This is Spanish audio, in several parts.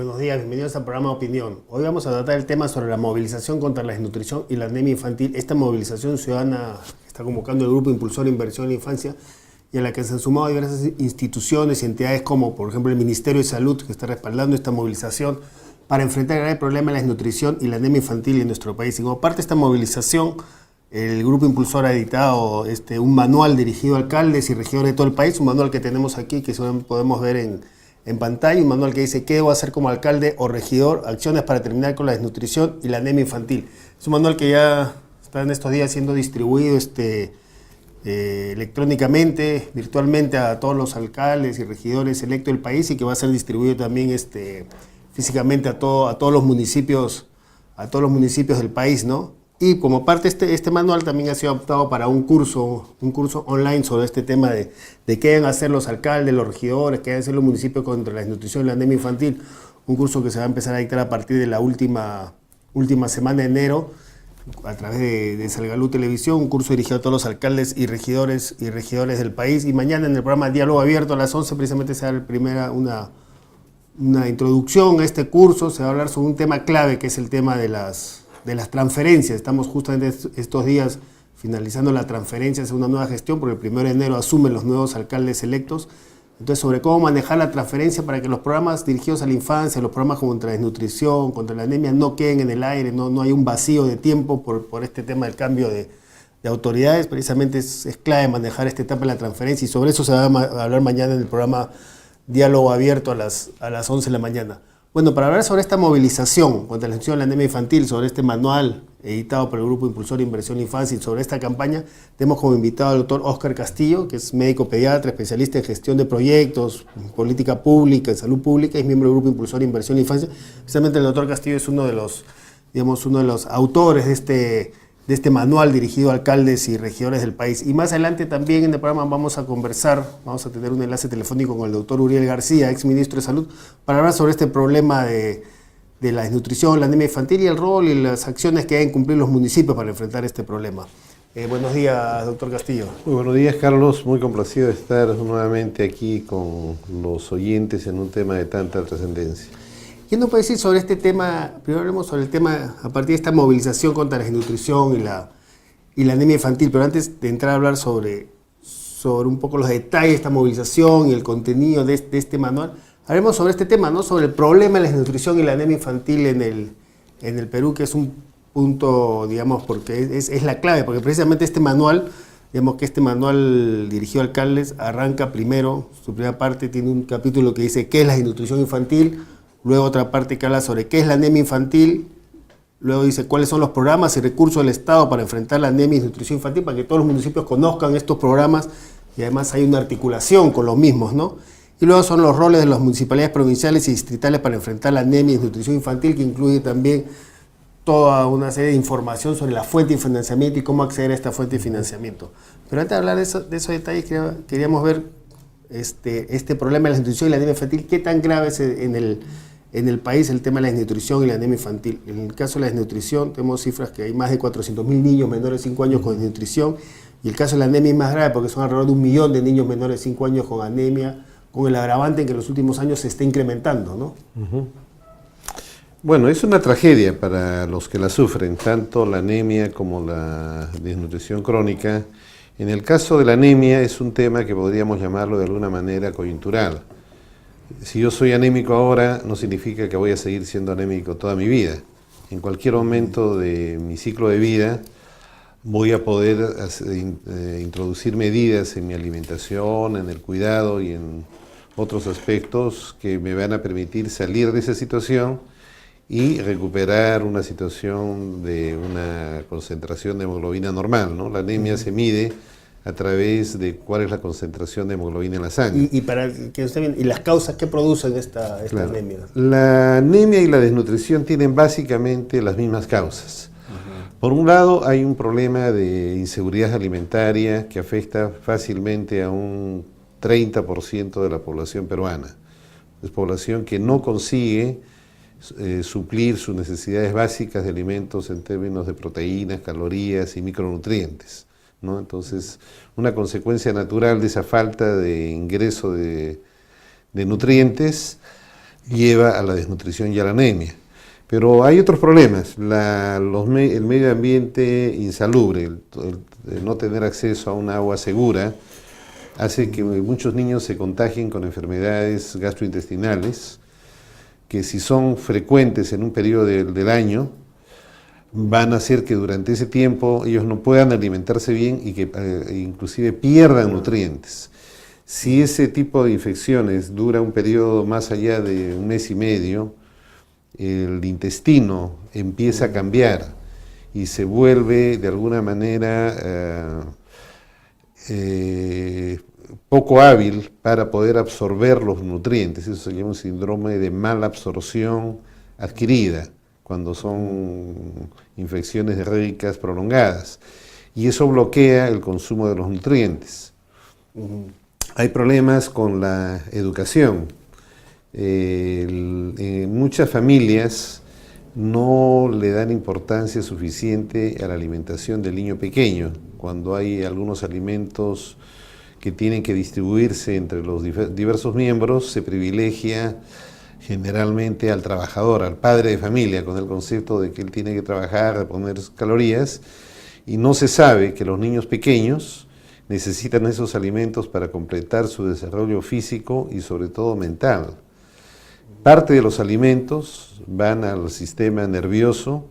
Buenos días, bienvenidos al programa Opinión. Hoy vamos a tratar el tema sobre la movilización contra la desnutrición y la anemia infantil. Esta movilización ciudadana está convocando el Grupo Impulsor Inversión en la Infancia y a la que se han sumado diversas instituciones y entidades como, por ejemplo, el Ministerio de Salud, que está respaldando esta movilización para enfrentar el grave problema de la desnutrición y la anemia infantil en nuestro país. Y como parte de esta movilización, el Grupo Impulsor ha editado un manual dirigido a alcaldes y regidores de todo el país, un manual que tenemos aquí, que podemos ver en pantalla, un manual que dice qué debo hacer como alcalde o regidor, acciones para terminar con la desnutrición y la anemia infantil. Es un manual que ya está en estos días siendo distribuido electrónicamente, virtualmente a todos los alcaldes y regidores electos del país y que va a ser distribuido también físicamente a todos los municipios del país, ¿no? Y como parte este manual también ha sido optado para un curso online sobre este tema de qué deben hacer los alcaldes, los regidores, qué deben hacer los municipios contra la desnutrición y la anemia infantil. Un curso que se va a empezar a dictar a partir de la última semana de enero a través de Salgalú Televisión, un curso dirigido a todos los alcaldes y regidores del país. Y mañana en el programa Diálogo Abierto a las 11 precisamente se da una introducción a este curso. Se va a hablar sobre un tema clave que es el tema de las transferencias. Estamos justamente estos días finalizando la transferencia hacia una nueva gestión, porque el 1 de enero asumen los nuevos alcaldes electos. Entonces, sobre cómo manejar la transferencia para que los programas dirigidos a la infancia, los programas contra la desnutrición, contra la anemia, no queden en el aire, no hay un vacío de tiempo por este tema del cambio de autoridades. Precisamente es clave manejar esta etapa de la transferencia y sobre eso se va a hablar mañana en el programa Diálogo Abierto a las 11 de la mañana. Bueno, para hablar sobre esta movilización contra la desnutrición y la anemia infantil, sobre este manual editado por el Grupo Impulsor Inversión en la Infancia y sobre esta campaña, tenemos como invitado al doctor Óscar Castillo, que es médico pediatra, especialista en gestión de proyectos, política pública, en salud pública, y es miembro del Grupo Impulsor Inversión en la Infancia. Precisamente el doctor Castillo es uno de los autores de este manual dirigido a alcaldes y regidores del país. Y más adelante también en el programa vamos a tener un enlace telefónico con el doctor Uriel García, ex ministro de Salud, para hablar sobre este problema de la desnutrición, la anemia infantil y el rol y las acciones que deben cumplir los municipios para enfrentar este problema. Buenos días, doctor Castillo. Muy buenos días, Carlos. Muy complacido de estar nuevamente aquí con los oyentes en un tema de tanta trascendencia. ¿Qué nos puede decir sobre este tema? Primero hablemos sobre el tema a partir de esta movilización contra la desnutrición y la anemia infantil, pero antes de entrar a hablar sobre un poco los detalles de esta movilización y el contenido de este manual, hablemos sobre este tema, ¿no? Sobre el problema de la desnutrición y la anemia infantil en el Perú, que es un punto, digamos, porque es la clave, porque precisamente este manual dirigido a alcaldes arranca primero, su primera parte tiene un capítulo que dice qué es la desnutrición infantil, luego otra parte que habla sobre qué es la anemia infantil, luego dice cuáles son los programas y recursos del Estado para enfrentar la anemia y desnutrición infantil, para que todos los municipios conozcan estos programas y además hay una articulación con los mismos, ¿no? Y luego son los roles de las municipalidades provinciales y distritales para enfrentar la anemia y desnutrición infantil, que incluye también toda una serie de información sobre la fuente de financiamiento y cómo acceder a esta fuente de financiamiento. Pero antes de hablar de esos detalles, queríamos ver este problema de la desnutrición y la anemia infantil, qué tan grave es en el país el tema de la desnutrición y la anemia infantil. En el caso de la desnutrición tenemos cifras que hay más de 400.000 niños menores de 5 años con desnutrición, y el caso de la anemia es más grave porque son alrededor de 1 millón de niños menores de 5 años con anemia, con el agravante en que en los últimos años se está incrementando, ¿no? Bueno, es una tragedia para los que la sufren, tanto la anemia como la desnutrición crónica. En el caso de la anemia es un tema que podríamos llamarlo de alguna manera coyuntural. Si yo soy anémico ahora, no significa que voy a seguir siendo anémico toda mi vida. En cualquier momento de mi ciclo de vida voy a poder introducir medidas en mi alimentación, en el cuidado y en otros aspectos que me van a permitir salir de esa situación y recuperar una situación de una concentración de hemoglobina normal, ¿no? La anemia se mide a través de cuál es la concentración de hemoglobina en la sangre. Y para que usted bien, ¿y las causas que producen esta Claro. anemia? La anemia y la desnutrición tienen básicamente las mismas causas. Por un lado, hay un problema de inseguridad alimentaria que afecta fácilmente a un 30% de la población peruana. Es población que no consigue suplir sus necesidades básicas de alimentos en términos de proteínas, calorías y micronutrientes, ¿no? Entonces, una consecuencia natural de esa falta de ingreso de nutrientes lleva a la desnutrición y a la anemia. Pero hay otros problemas, el medio ambiente insalubre, el no tener acceso a un agua segura, hace que muchos niños se contagien con enfermedades gastrointestinales, que si son frecuentes en un periodo del año, van a hacer que durante ese tiempo ellos no puedan alimentarse bien y que inclusive pierdan nutrientes. Si ese tipo de infecciones dura un periodo más allá de un mes y medio, el intestino empieza a cambiar y se vuelve de alguna manera poco hábil para poder absorber los nutrientes. Eso se llama un síndrome de mala absorción adquirida, cuando son infecciones diarréicas prolongadas. Y eso bloquea el consumo de los nutrientes. Hay problemas con la educación. En muchas familias no le dan importancia suficiente a la alimentación del niño pequeño. Cuando hay algunos alimentos que tienen que distribuirse entre los diversos miembros, se privilegia generalmente al trabajador, al padre de familia, con el concepto de que él tiene que trabajar, de poner calorías, y no se sabe que los niños pequeños necesitan esos alimentos para completar su desarrollo físico y sobre todo mental. Parte de los alimentos van al sistema nervioso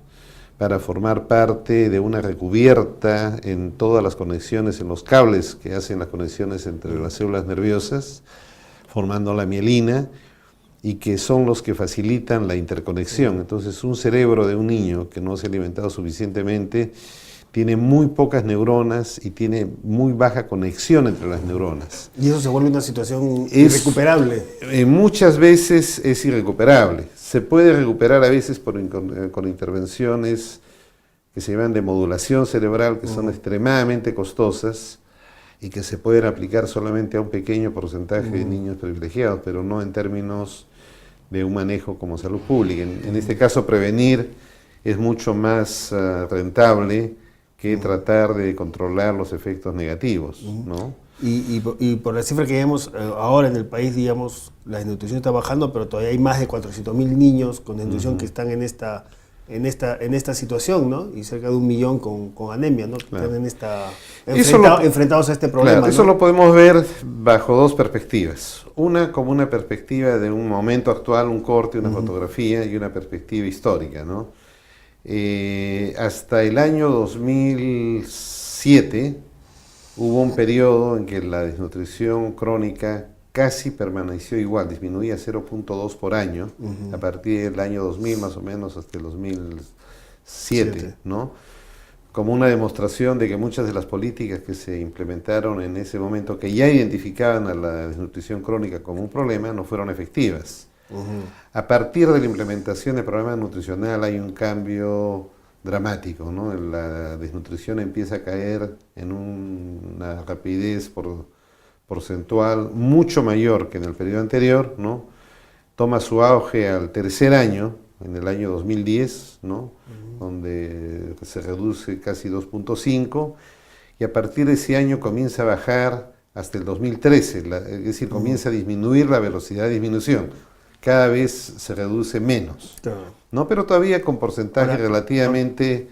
para formar parte de una recubierta en todas las conexiones, en los cables que hacen las conexiones entre las células nerviosas, formando la mielina, y que son los que facilitan la interconexión. Entonces, un cerebro de un niño que no se ha alimentado suficientemente tiene muy pocas neuronas y tiene muy baja conexión entre las neuronas. Y eso se vuelve una situación irrecuperable. Muchas veces es irrecuperable. Se puede recuperar a veces con intervenciones que se llaman de modulación cerebral, que son extremadamente costosas y que se pueden aplicar solamente a un pequeño porcentaje de niños privilegiados, pero no en términos de un manejo como salud pública. En este caso, prevenir es mucho más rentable que tratar de controlar los efectos negativos, ¿no? Y por la cifra que vemos ahora en el país, digamos, la desnutrición está bajando, pero todavía hay más de 400.000 niños con desnutrición que están en esta situación, ¿no? Y cerca de 1 millón con anemia, ¿no? Que están enfrentados a este problema. Claro, eso lo podemos ver bajo dos perspectivas. Una como una perspectiva de un momento actual, un corte, una fotografía, y una perspectiva histórica, ¿no? Hasta el año 2007 hubo un periodo en que la desnutrición crónica casi permaneció igual, disminuía 0.2 por año, a partir del año 2000 más o menos hasta el 2007, ¿no? Como una demostración de que muchas de las políticas que se implementaron en ese momento, que ya identificaban a la desnutrición crónica como un problema, no fueron efectivas. A partir de la implementación del programa nutricional hay un cambio dramático, ¿no? La desnutrición empieza a caer en una rapidez porcentual mucho mayor que en el periodo anterior, ¿no? Toma su auge al tercer año, en el año 2010, ¿no? Donde se reduce casi 2.5, y a partir de ese año comienza a bajar hasta el 2013, es decir, comienza a disminuir la velocidad de disminución. Cada vez se reduce menos, ¿no? Pero todavía con porcentajes relativamente,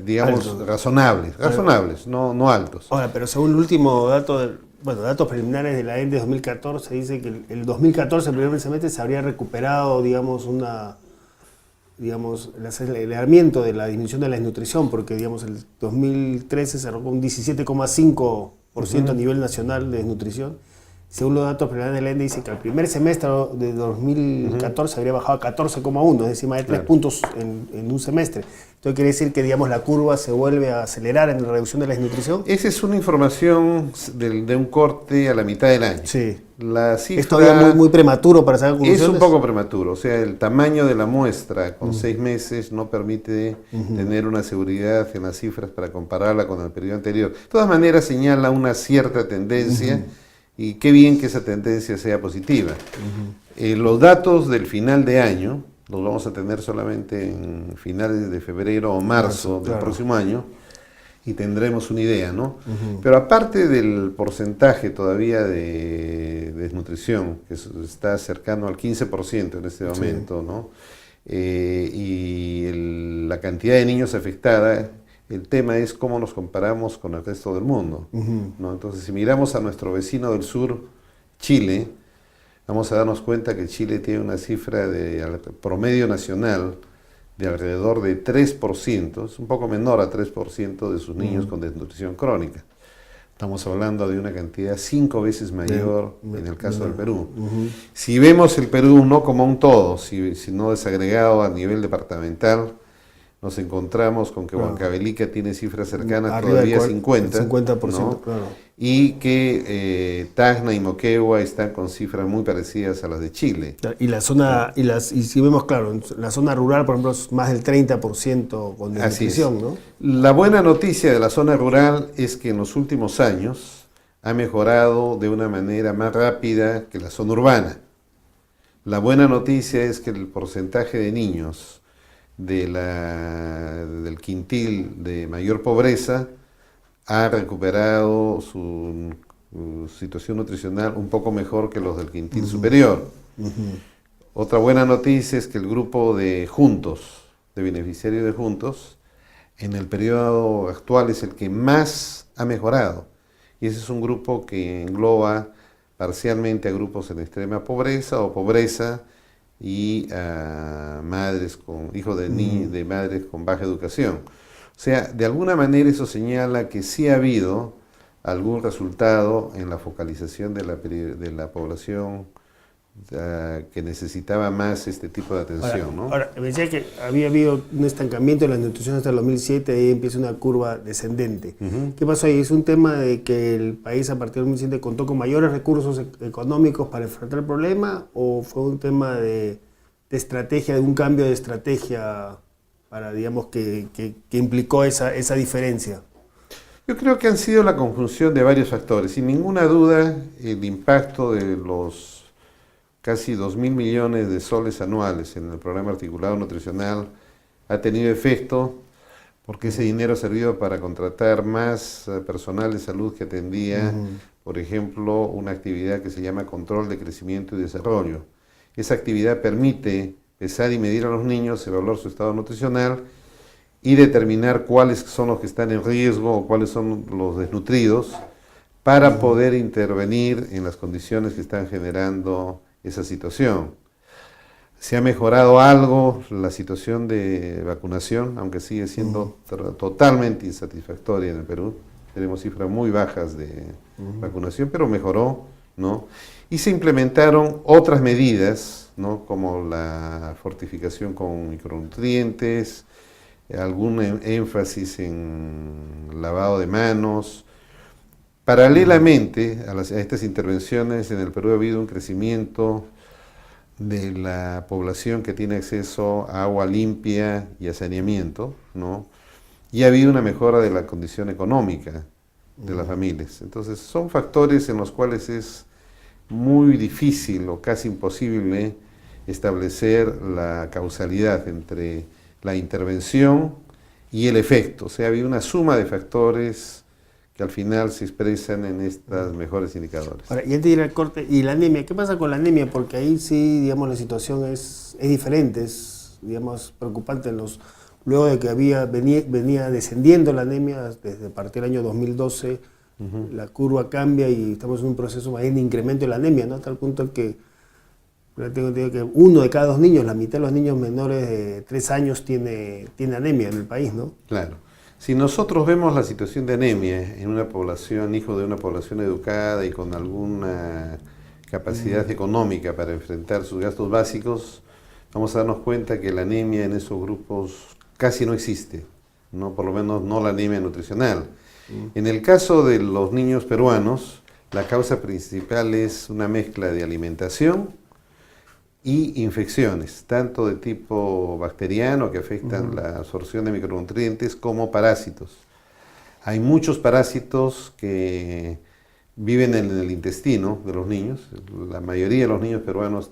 digamos, altos. razonables, no altos. Ahora, pero según el último dato, datos preliminares de la ENDE 2014, dice que el 2014, el primer semestre, se habría recuperado, digamos, el aceleramiento de la disminución de la desnutrición, porque, digamos, el 2013 se arrojó un 17,5% a nivel nacional de desnutrición. Según los datos preliminares de la ENDE, dice que el primer semestre de 2014 habría bajado a 14,1, es decir, más de 3 puntos en un semestre. Entonces quiere decir que, digamos, la curva se vuelve a acelerar en la reducción de la desnutrición. Esa es una información de un corte a la mitad del año. Sí. La cifra es todavía muy prematuro para sacar conclusiones. Es un poco prematuro, o sea, el tamaño de la muestra con 6 meses no permite tener una seguridad en las cifras para compararla con el periodo anterior. De todas maneras señala una cierta tendencia. Y qué bien que esa tendencia sea positiva. Los datos del final de año los vamos a tener solamente en finales de febrero o marzo del próximo año, y tendremos una idea, ¿no? Pero aparte del porcentaje todavía de desnutrición, que está cercano al 15% en este momento, ¿no? La cantidad de niños afectada, el tema es cómo nos comparamos con el resto del mundo, ¿no? Entonces, si miramos a nuestro vecino del sur, Chile, vamos a darnos cuenta que Chile tiene una cifra de promedio nacional de alrededor de 3%, es un poco menor a 3% de sus niños con desnutrición crónica. Estamos hablando de una cantidad 5 veces mayor en el caso del Perú. Si vemos el Perú no como un todo, sino desagregado a nivel departamental, nos encontramos con que Huancavelica tiene cifras cercanas todavía a 50%, 50%, ¿no? claro. Y que Tacna y Moquegua están con cifras muy parecidas a las de Chile. Y la zona, y si vemos, claro, en la zona rural, por ejemplo, es más del 30% con desnutrición, ¿no? La buena noticia de la zona rural es que en los últimos años ha mejorado de una manera más rápida que la zona urbana. La buena noticia es que el porcentaje de niños del quintil de mayor pobreza ha recuperado su situación nutricional un poco mejor que los del quintil superior. Otra buena noticia es que el grupo de Juntos, de beneficiarios de Juntos, en el periodo actual es el que más ha mejorado. Y ese es un grupo que engloba parcialmente a grupos en extrema pobreza o pobreza y a madres hijos de madres con baja educación. O sea, de alguna manera eso señala que sí ha habido algún resultado en la focalización de la población que necesitaba más este tipo de atención, ¿no? Ahora, me decía que había habido un estancamiento en la nutrición hasta el 2007, y ahí empieza una curva descendente. ¿Qué pasó ahí? ¿Es un tema de que el país a partir del 2007 contó con mayores recursos económicos para enfrentar el problema, o fue un tema de estrategia, de un cambio de estrategia para, digamos, que implicó esa diferencia? Yo creo que han sido la conjunción de varios factores. Sin ninguna duda, el impacto de los casi 2.000 millones de soles anuales en el programa articulado nutricional ha tenido efecto, porque ese dinero ha servido para contratar más personal de salud que atendía, por ejemplo, una actividad que se llama control de crecimiento y desarrollo. Esa actividad permite pesar y medir a los niños, evaluar su estado nutricional y determinar cuáles son los que están en riesgo o cuáles son los desnutridos, para poder intervenir en las condiciones que están generando esa situación. Se ha mejorado algo la situación de vacunación, aunque sigue siendo totalmente insatisfactoria en el Perú. Tenemos cifras muy bajas de vacunación, pero mejoró, ¿no? Y se implementaron otras medidas, ¿no? Como la fortificación con micronutrientes, algún énfasis en lavado de manos. Paralelamente a estas intervenciones, en el Perú ha habido un crecimiento de la población que tiene acceso a agua limpia y a saneamiento, ¿no? Y ha habido una mejora de la condición económica de las familias. Entonces, son factores en los cuales es muy difícil o casi imposible establecer la causalidad entre la intervención y el efecto. O sea, ha habido una suma de factores que al final se expresan en estos mejores indicadores. Ahora, y antes de ir al corte, ¿y la anemia? ¿Qué pasa con la anemia? Porque ahí sí, digamos, la situación es diferente, es, digamos, preocupante. Luego de que venía descendiendo la anemia desde partir del año 2012, la curva cambia y estamos en un proceso más bien de incremento de la anemia, ¿no? Hasta el punto en que tengo entendido que 1 de cada 2 niños, la mitad de los niños menores de 3 años tiene anemia en el país, ¿no? Claro. Si nosotros vemos la situación de anemia en una población, hijo de una población educada y con alguna capacidad económica para enfrentar sus gastos básicos, vamos a darnos cuenta que la anemia en esos grupos casi no existe, ¿no? Por lo menos no la anemia nutricional. En el caso de los niños peruanos, la causa principal es una mezcla de alimentación y infecciones, tanto de tipo bacteriano, que afectan la absorción de micronutrientes, como parásitos. Hay muchos parásitos que viven en el intestino de los niños. La mayoría de los niños peruanos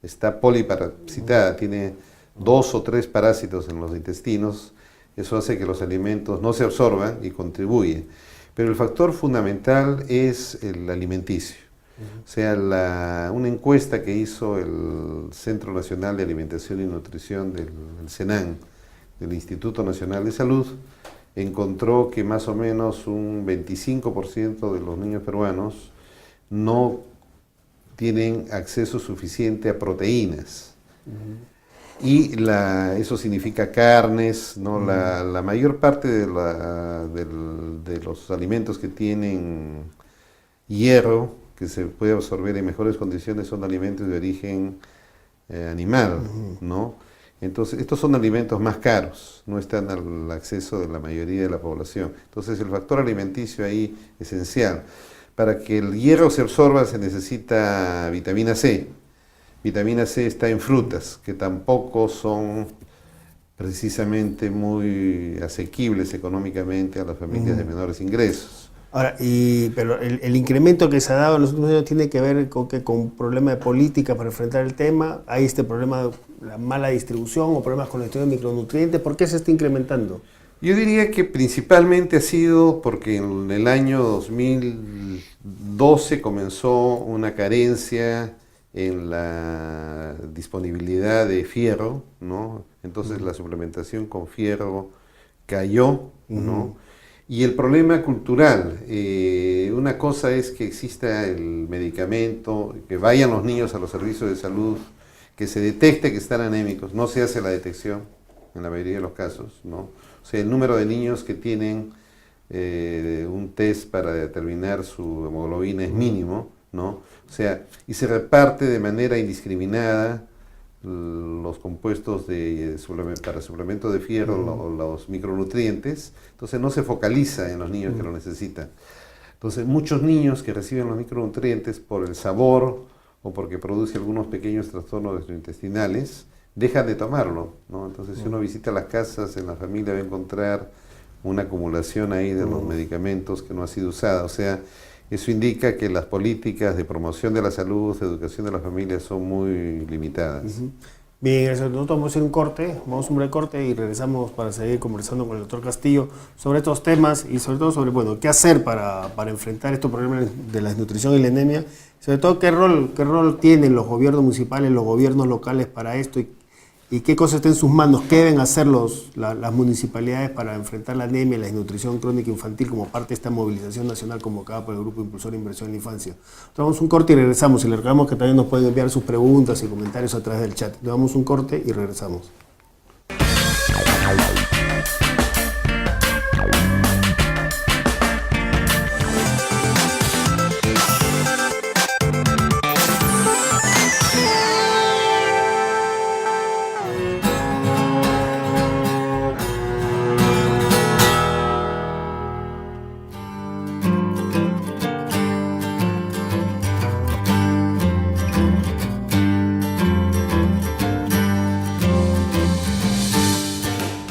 está poliparasitada, tiene 2 o 3 parásitos en los intestinos, eso hace que los alimentos no se absorban y contribuye. Pero el factor fundamental es el alimenticio. O sea, una encuesta que hizo el Centro Nacional de Alimentación y Nutrición del CENAN, del Instituto Nacional de Salud, encontró que más o menos un 25% de los niños peruanos no tienen acceso suficiente a proteínas. Y eso significa carnes, ¿no? La mayor parte de los alimentos que tienen hierro, que se puede absorber en mejores condiciones, son alimentos de origen animal, ¿no? Entonces, estos son alimentos más caros, no están al acceso de la mayoría de la población. Entonces, el factor alimenticio ahí es esencial. Para que el hierro se absorba se necesita vitamina C. Vitamina C está en frutas, que tampoco son precisamente muy asequibles económicamente a las familias de menores ingresos. Ahora, pero el incremento que se ha dado en los últimos años tiene que ver con problema de política para enfrentar el tema. Hay este problema de la mala distribución o problemas con la gestión de micronutrientes. ¿Por qué se está incrementando? Yo diría que principalmente ha sido porque en el año 2012 comenzó una carencia en la disponibilidad de fierro, ¿no? Entonces la suplementación con fierro cayó, ¿no? Y el problema cultural, una cosa es que exista el medicamento, que vayan los niños a los servicios de salud, que se detecte que están anémicos, no se hace la detección en la mayoría de los casos, ¿no? O sea, el número de niños que tienen un test para determinar su hemoglobina es mínimo, ¿no? O sea, y se reparte de manera indiscriminada los compuestos para suplemento de fierro, los micronutrientes, entonces no se focaliza en los niños que lo necesitan. Entonces muchos niños que reciben los micronutrientes por el sabor o porque produce algunos pequeños trastornos gastrointestinales, dejan de tomarlo, ¿no? Entonces si uno visita las casas, en la familia va a encontrar una acumulación ahí de los medicamentos que no ha sido usada. O sea, eso indica que las políticas de promoción de la salud, de educación de las familias son muy limitadas. Bien, nosotros vamos a hacer un corte, vamos a un breve corte y regresamos para seguir conversando con el doctor Castillo sobre estos temas y sobre todo sobre, bueno, qué hacer para enfrentar estos problemas de la desnutrición y la anemia, sobre todo qué rol tienen los gobiernos municipales, los gobiernos locales para esto y qué cosas está en sus manos, qué deben hacer las municipalidades para enfrentar la anemia y la desnutrición crónica infantil como parte de esta movilización nacional convocada por el Grupo Impulsor de Inversión en la Infancia. Tomamos un corte y regresamos, y les recordamos que también nos pueden enviar sus preguntas y comentarios a través del chat. Tomamos un corte y regresamos.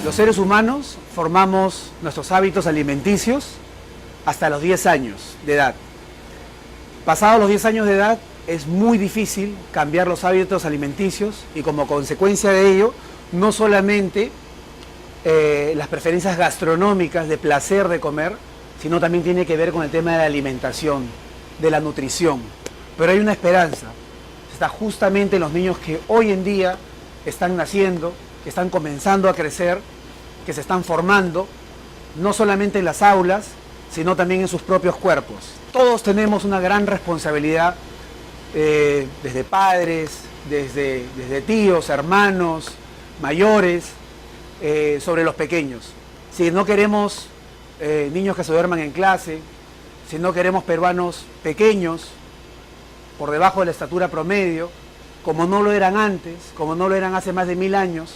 Los seres humanos formamos nuestros hábitos alimenticios hasta los 10 años de edad. Pasados los 10 años de edad es muy difícil cambiar los hábitos alimenticios y como consecuencia de ello, no solamente las preferencias gastronómicas de placer de comer, sino también tiene que ver con el tema de la alimentación, de la nutrición. Pero hay una esperanza, está justamente en los niños que hoy en día están naciendo, que están comenzando a crecer, que se están formando, no solamente en las aulas, sino también en sus propios cuerpos. Todos tenemos una gran responsabilidad, desde padres, desde tíos, hermanos, mayores, sobre los pequeños. Si no queremos niños que se duerman en clase, si no queremos peruanos pequeños, por debajo de la estatura promedio, como no lo eran antes, como no lo eran hace más de 1000 años,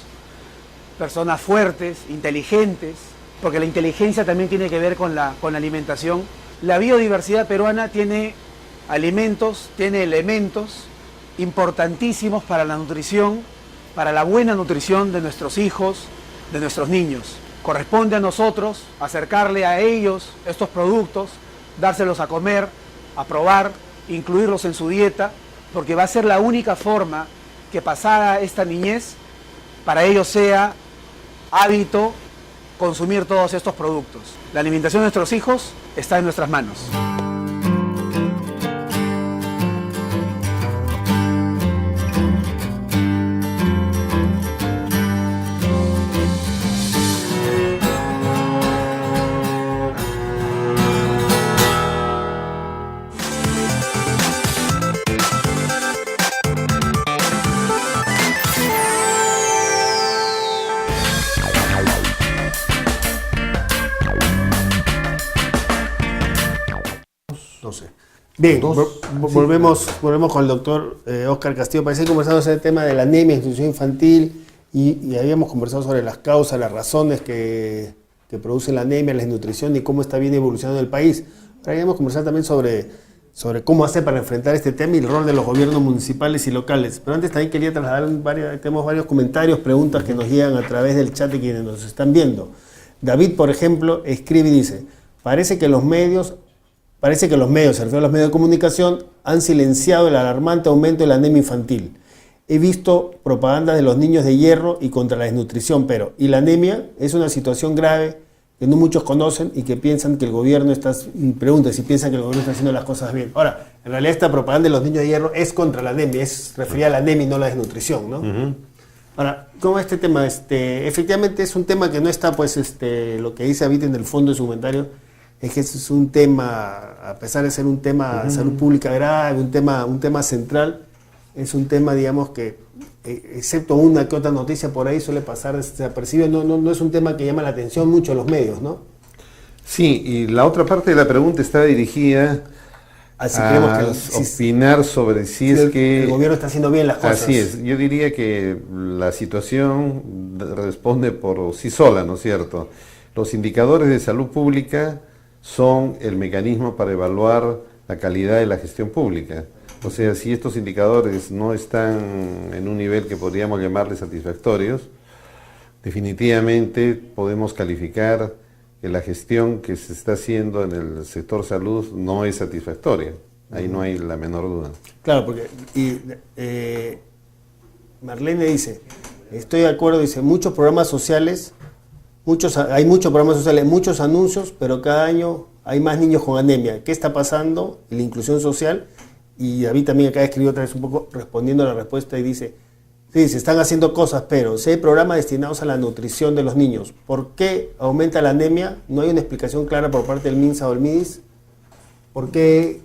personas fuertes, inteligentes, porque la inteligencia también tiene que ver con la alimentación. La biodiversidad peruana tiene alimentos, tiene elementos importantísimos para la nutrición, para la buena nutrición de nuestros hijos, de nuestros niños. Corresponde a nosotros acercarle a ellos estos productos, dárselos a comer, a probar, incluirlos en su dieta, porque va a ser la única forma que pasada esta niñez, para ellos sea hábito consumir todos estos productos. La alimentación de nuestros hijos está en nuestras manos. No sé. Bien, volvemos con el doctor Óscar Castillo. Parece que conversamos sobre el tema de la anemia, desnutrición infantil, y habíamos conversado sobre las causas, las razones que produce la anemia, la desnutrición y cómo está bien evolucionando el país. Ahora habíamos conversado también sobre cómo hacer para enfrentar este tema y el rol de los gobiernos municipales y locales. Pero antes también quería trasladar tenemos varios comentarios, preguntas que nos llegan a través del chat de quienes nos están viendo. David, por ejemplo, escribe y dice: parece que los medios, se refiere a los medios de comunicación, han silenciado el alarmante aumento de la anemia infantil. He visto propaganda de los niños de hierro y contra la desnutrición, y la anemia es una situación grave que no muchos conocen y que piensan que el gobierno pregunta si piensan que el gobierno está haciendo las cosas bien. Ahora, en realidad esta propaganda de los niños de hierro es contra la anemia, es referida a la anemia y no a la desnutrición, ¿no? Uh-huh. Ahora, ¿cómo este tema? Efectivamente es un tema que no está, lo que dice David en el fondo de su comentario, es que es un tema, a pesar de ser un tema de salud pública grave, un tema central, es un tema, digamos, que, excepto una que otra noticia por ahí, suele pasar desapercibido. No es un tema que llama la atención mucho a los medios, ¿no? Sí, y la otra parte de la pregunta está dirigida a opinar sobre si es que el gobierno está haciendo bien las cosas. Así es, yo diría que la situación responde por sí sola, ¿no es cierto? Los indicadores de salud pública son el mecanismo para evaluar la calidad de la gestión pública. O sea, si estos indicadores no están en un nivel que podríamos llamarles satisfactorios, definitivamente podemos calificar que la gestión que se está haciendo en el sector salud no es satisfactoria. Ahí no hay la menor duda. Claro, porque Marlene dice, estoy de acuerdo, dice, muchos programas sociales, hay muchos programas sociales, muchos anuncios, pero cada año hay más niños con anemia. ¿Qué está pasando en la inclusión social? Y David también acá escribió otra vez un poco respondiendo a la respuesta y dice, sí, se están haciendo cosas, pero si hay programas destinados a la nutrición de los niños, ¿por qué aumenta la anemia? No hay una explicación clara por parte del MINSA o el MIDIS. ¿Qué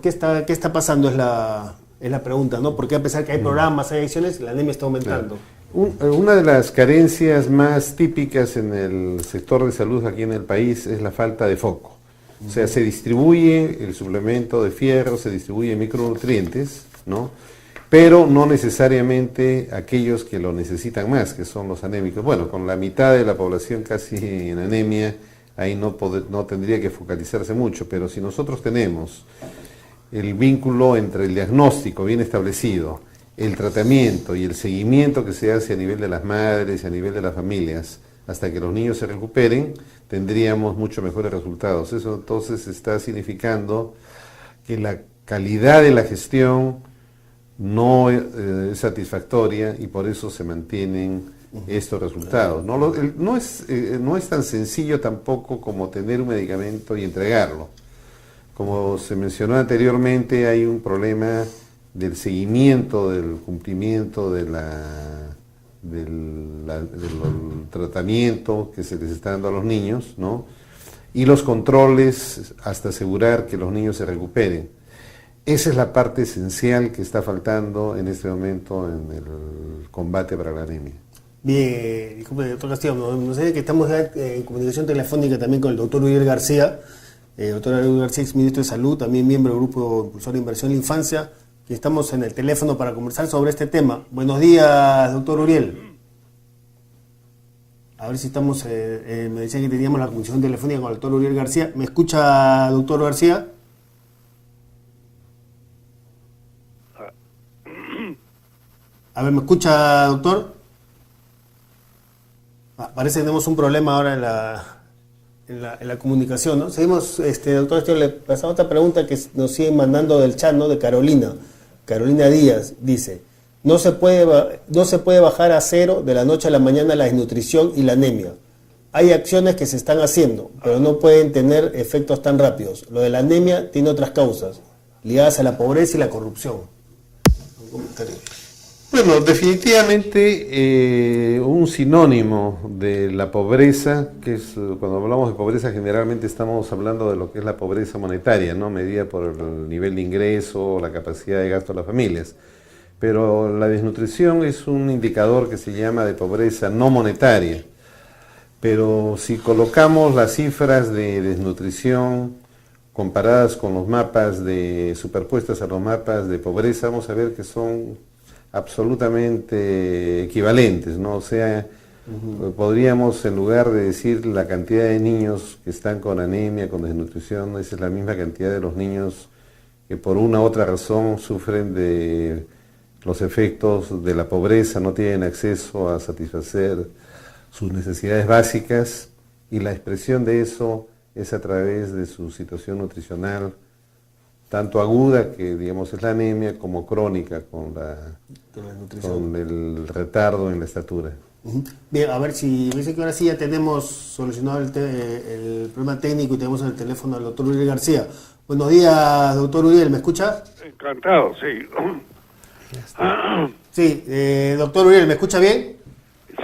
está pasando? Es la pregunta, ¿no? Porque a pesar que hay programas, hay acciones, la anemia está aumentando. Claro. Una de las carencias más típicas en el sector de salud aquí en el país es la falta de foco. O sea, se distribuye el suplemento de fierro, se distribuye micronutrientes, ¿no? Pero no necesariamente aquellos que lo necesitan más, que son los anémicos. Bueno, con la mitad de la población casi en anemia, ahí no tendría que focalizarse mucho, pero si nosotros tenemos el vínculo entre el diagnóstico bien establecido, el tratamiento y el seguimiento que se hace a nivel de las madres y a nivel de las familias, hasta que los niños se recuperen, tendríamos mucho mejores resultados. Eso entonces está significando que la calidad de la gestión no es satisfactoria y por eso se mantienen estos resultados. No es tan sencillo tampoco como tener un medicamento y entregarlo. Como se mencionó anteriormente, hay un problema del seguimiento, del cumplimiento del tratamiento que se les está dando a los niños, ¿no? Y los controles hasta asegurar que los niños se recuperen. Esa es la parte esencial que está faltando en este momento en el combate para la anemia. Bien, disculpe, doctor Castillo, no sé que estamos en comunicación telefónica también con el doctor Uriel García, doctor Uriel García, ex ministro de Salud, también miembro del Grupo Impulsor de Inversión en la Infancia, y estamos en el teléfono para conversar sobre este tema. Buenos días, doctor Uriel. A ver si estamos, me decían que teníamos la comunicación telefónica con el doctor Uriel García. ¿Me escucha, doctor García? A ver, ¿me escucha, doctor? Parece que tenemos un problema ahora en la comunicación, ¿no? Seguimos, doctor, le pasamos otra pregunta que nos siguen mandando del chat, ¿no? De Carolina Díaz, dice, no se puede bajar a cero de la noche a la mañana la desnutrición y la anemia. hay acciones que se están haciendo, pero no pueden tener efectos tan rápidos. Lo de la anemia tiene otras causas, ligadas a la pobreza y la corrupción. Un comentario. Bueno, definitivamente un sinónimo de la pobreza, que es cuando hablamos de pobreza generalmente estamos hablando de lo que es la pobreza monetaria, ¿no? Medida por el nivel de ingreso o la capacidad de gasto de las familias. Pero la desnutrición es un indicador que se llama de pobreza no monetaria. Pero si colocamos las cifras de desnutrición comparadas con los mapas superpuestas a los mapas de pobreza, vamos a ver que son absolutamente equivalentes, ¿no? O sea, podríamos, en lugar de decir la cantidad de niños que están con anemia, con desnutrición, esa es la misma cantidad de los niños que por una u otra razón sufren de los efectos de la pobreza, no tienen acceso a satisfacer sus necesidades básicas, y la expresión de eso es a través de su situación nutricional, tanto aguda, que digamos es la anemia, como crónica, con el retardo en la estatura. Bien, a ver si me dice que ahora sí ya tenemos solucionado el problema técnico y tenemos en el teléfono al doctor Uriel García. Buenos días, doctor Uriel, ¿me escucha? Encantado, sí. Sí, doctor Uriel, ¿me escucha bien?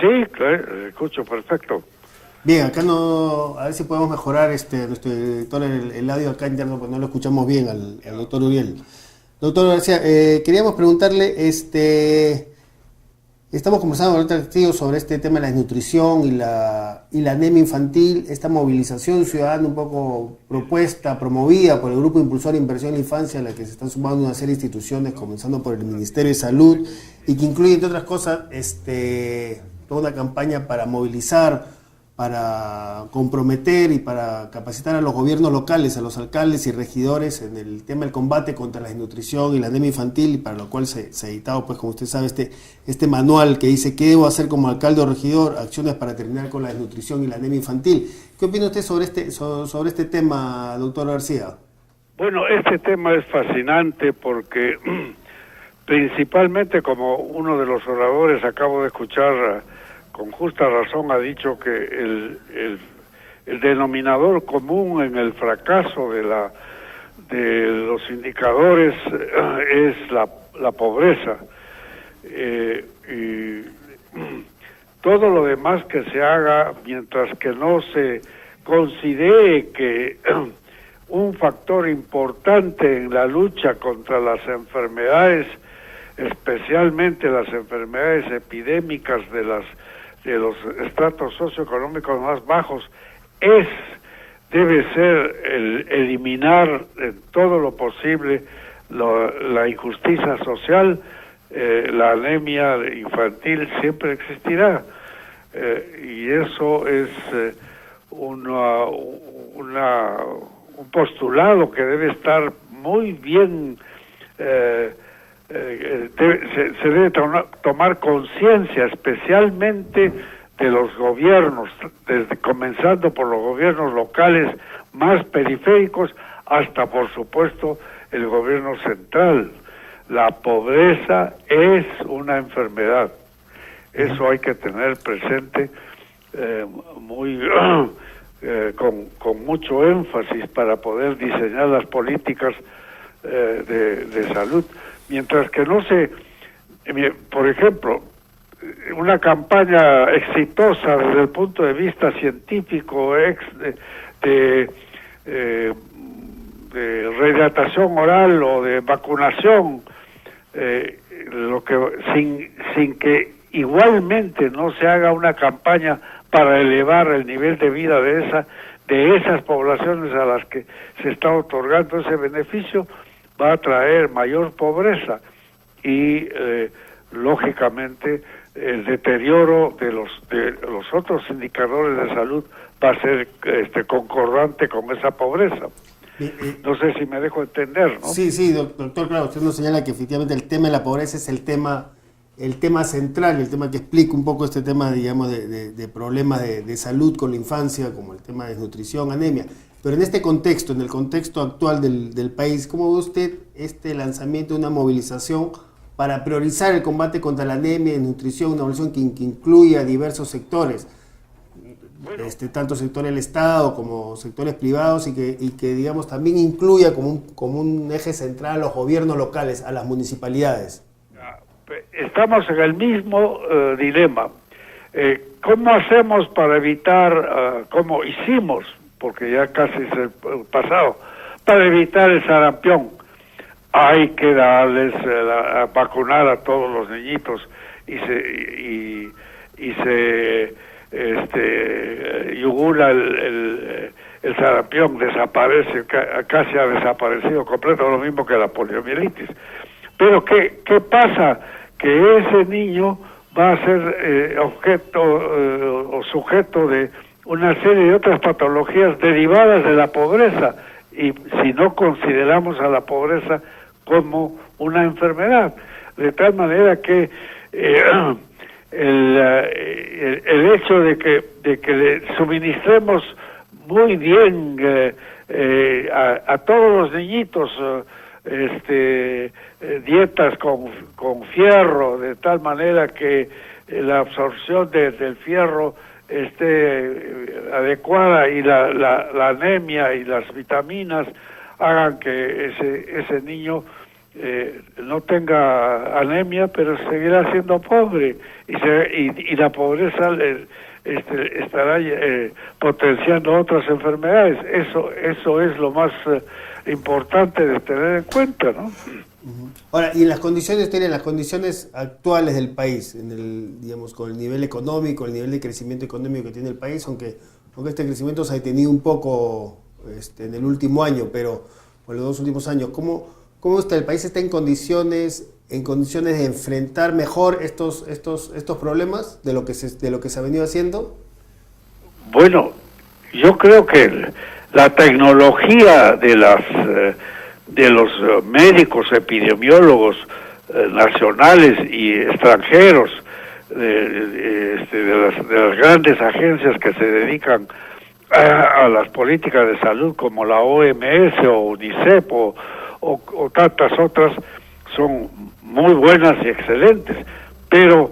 Sí, claro, escucho perfecto. Bien, acá no, a ver si podemos mejorar nuestro editor, el audio acá interno, porque no lo escuchamos bien al doctor Uriel. Doctor García, queríamos preguntarle, estamos conversando con otros testigos sobre este tema de la desnutrición y la anemia infantil, esta movilización ciudadana un poco promovida por el Grupo Impulsor de Inversión en la Infancia, a la que se están sumando una serie de instituciones, comenzando por el Ministerio de Salud, y que incluye, entre otras cosas, toda una campaña para movilizar, para comprometer y para capacitar a los gobiernos locales, a los alcaldes y regidores en el tema del combate contra la desnutrición y la anemia infantil, y para lo cual se ha editado, pues como usted sabe, este manual que dice qué debo hacer como alcalde o regidor, acciones para terminar con la desnutrición y la anemia infantil. ¿Qué opina usted sobre este tema, doctor García? Bueno, este tema es fascinante porque principalmente, como uno de los oradores acabo de escuchar, con justa razón ha dicho que el denominador común en el fracaso de los indicadores es la pobreza. Y todo lo demás que se haga, mientras que no se considere que un factor importante en la lucha contra las enfermedades, especialmente las enfermedades epidémicas de los estratos socioeconómicos más bajos, debe ser el eliminar en todo lo posible la injusticia social. La anemia infantil siempre existirá, y eso es un postulado que debe estar muy bien, se debe tomar conciencia, especialmente de los gobiernos, comenzando por los gobiernos locales más periféricos hasta, por supuesto, el gobierno central. La pobreza es una enfermedad. Eso hay que tener presente con mucho énfasis para poder diseñar las políticas de salud. Mientras que no se, por ejemplo, una campaña exitosa desde el punto de vista científico de rehidratación oral o de vacunación, sin que igualmente no se haga una campaña para elevar el nivel de vida de esas poblaciones a las que se está otorgando ese beneficio, va a traer mayor pobreza y lógicamente el deterioro de los otros indicadores de salud va a ser concordante con esa pobreza. No sé si me dejo entender, ¿no? Sí, doctor, claro, usted nos señala que efectivamente el tema de la pobreza es el tema central, el tema que explica un poco este tema, digamos, de problemas de salud con la infancia, como el tema de desnutrición, anemia. Pero en este contexto, en el contexto actual del país, ¿cómo ve usted este lanzamiento de una movilización para priorizar el combate contra la anemia y desnutrición, una movilización que incluya diversos sectores? tanto sector del Estado como sectores privados, y que digamos también incluya como un eje central a los gobiernos locales, a las municipalidades. Estamos en el mismo dilema. ¿Cómo hacemos para evitar, cómo hicimos, porque ya casi es el pasado, para evitar el sarampión? Hay que darles, a vacunar a todos los niñitos y se yugula el sarampión, desaparece, casi ha desaparecido completo, lo mismo que la poliomielitis. Pero ¿qué pasa? Que ese niño va a ser objeto o sujeto de una serie de otras patologías derivadas de la pobreza, y si no consideramos a la pobreza como una enfermedad, de tal manera que el hecho de que le suministremos muy bien a todos los niñitos dietas con fierro, de tal manera que la absorción del fierro esté adecuada, y la anemia y las vitaminas hagan que ese niño no tenga anemia, pero seguirá siendo pobre, y la pobreza estará potenciando otras enfermedades. Eso es lo más importante de tener en cuenta, ¿no? Ahora, y en las condiciones actuales del país, digamos, con el nivel económico, el nivel de crecimiento económico que tiene el país, aunque este crecimiento se ha detenido un poco en el último año, pero en los 2 últimos años, ¿cómo está el país? ¿Está en condiciones de enfrentar mejor estos problemas de lo que se ha venido haciendo? Bueno, yo creo que la tecnología de los médicos epidemiólogos nacionales y extranjeros, de las grandes agencias que se dedican a las políticas de salud, como la OMS o UNICEF o tantas otras, son muy buenas y excelentes, pero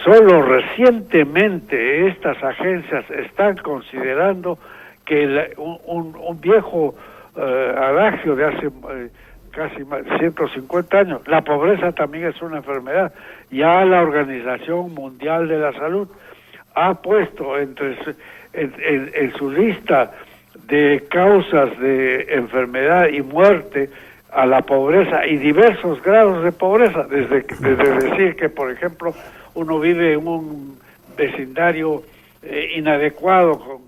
solo recientemente estas agencias están considerando que un viejo adagio de hace casi 150 años, la pobreza también es una enfermedad. Ya la Organización Mundial de la Salud ha puesto en su lista de causas de enfermedad y muerte a la pobreza y diversos grados de pobreza, desde decir que, por ejemplo, uno vive en un vecindario inadecuado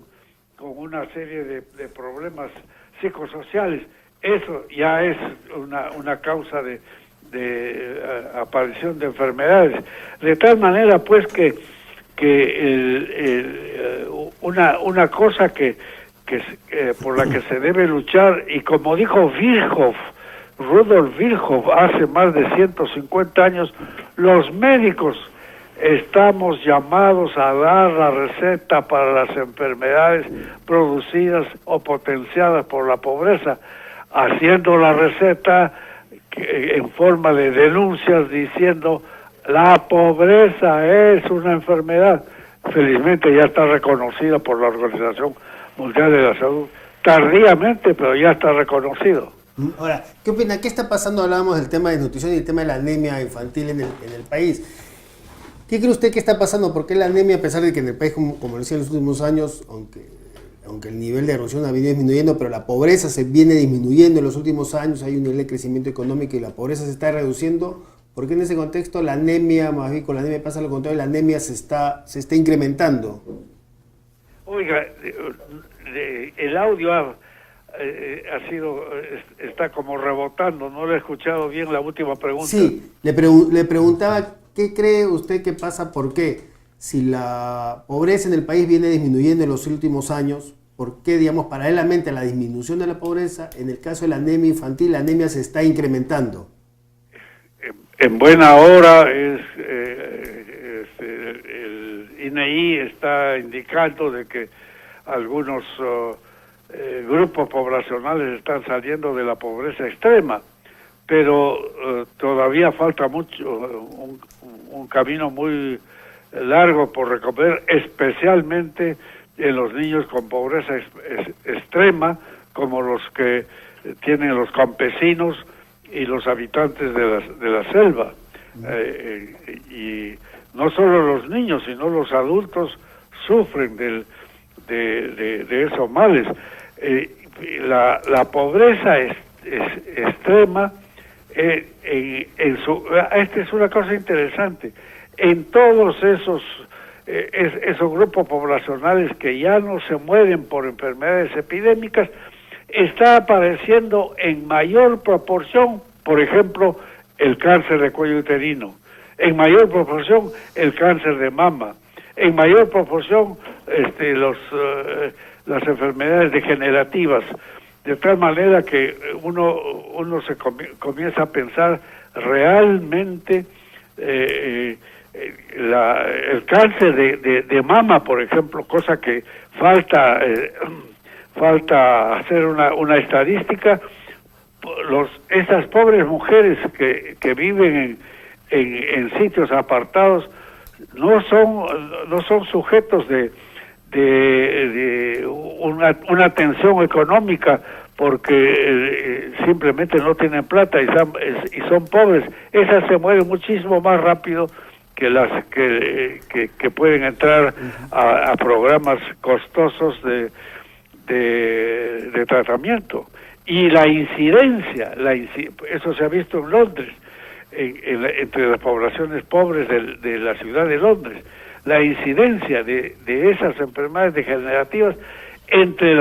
con una serie de problemas psicosociales. Eso ya es una causa de aparición de enfermedades, de tal manera pues que una cosa que por la que se debe luchar, y como dijo Rudolf Virchow hace más de 150 años, los médicos estamos llamados a dar la receta para las enfermedades producidas o potenciadas por la pobreza, haciendo la receta en forma de denuncias diciendo la pobreza es una enfermedad. Felizmente ya está reconocida por la Organización Mundial de la Salud, tardíamente, pero ya está reconocido. Ahora, ¿qué opina? ¿Qué está pasando? Hablábamos del tema de nutrición y el tema de la anemia infantil en el país. ¿Qué cree usted que está pasando? ¿Por qué la anemia, a pesar de que en el país, como decía en los últimos años, aunque el nivel de erosión ha venido disminuyendo, pero la pobreza se viene disminuyendo en los últimos años, hay un nivel de crecimiento económico y la pobreza se está reduciendo? ¿Por qué en ese contexto la anemia, más bien con la anemia pasa lo contrario, la anemia se está incrementando? Oiga, el audio está como rebotando, no le he escuchado bien la última pregunta. Sí, le preguntaba, ¿qué cree usted que pasa? ¿Por qué? Si la pobreza en el país viene disminuyendo en los últimos años, ¿por qué, digamos, paralelamente a la disminución de la pobreza, en el caso de la anemia infantil, la anemia se está incrementando? En buena hora el INEI está indicando de que algunos grupos poblacionales están saliendo de la pobreza extrema, pero todavía falta mucho, un camino muy largo por recorrer, especialmente en los niños con pobreza extrema, como los que tienen los campesinos y los habitantes de la selva. Y no solo los niños, sino los adultos sufren de esos males. La pobreza extrema, esta es una cosa interesante, en todos esos grupos poblacionales que ya no se mueren por enfermedades epidémicas, está apareciendo en mayor proporción, por ejemplo, el cáncer de cuello uterino, en mayor proporción el cáncer de mama, en mayor proporción las enfermedades degenerativas, de tal manera que uno se comienza a pensar realmente el cáncer de mama, por ejemplo, cosa que falta hacer una estadística. Esas pobres mujeres que viven en sitios apartados no son sujetos de una atención económica, porque simplemente no tienen plata y son pobres. Esas se mueren muchísimo más rápido que las que pueden entrar a programas costosos de tratamiento. Y la incidencia, eso se ha visto en Londres, entre las poblaciones pobres de la ciudad de Londres, la incidencia de esas enfermedades degenerativas entre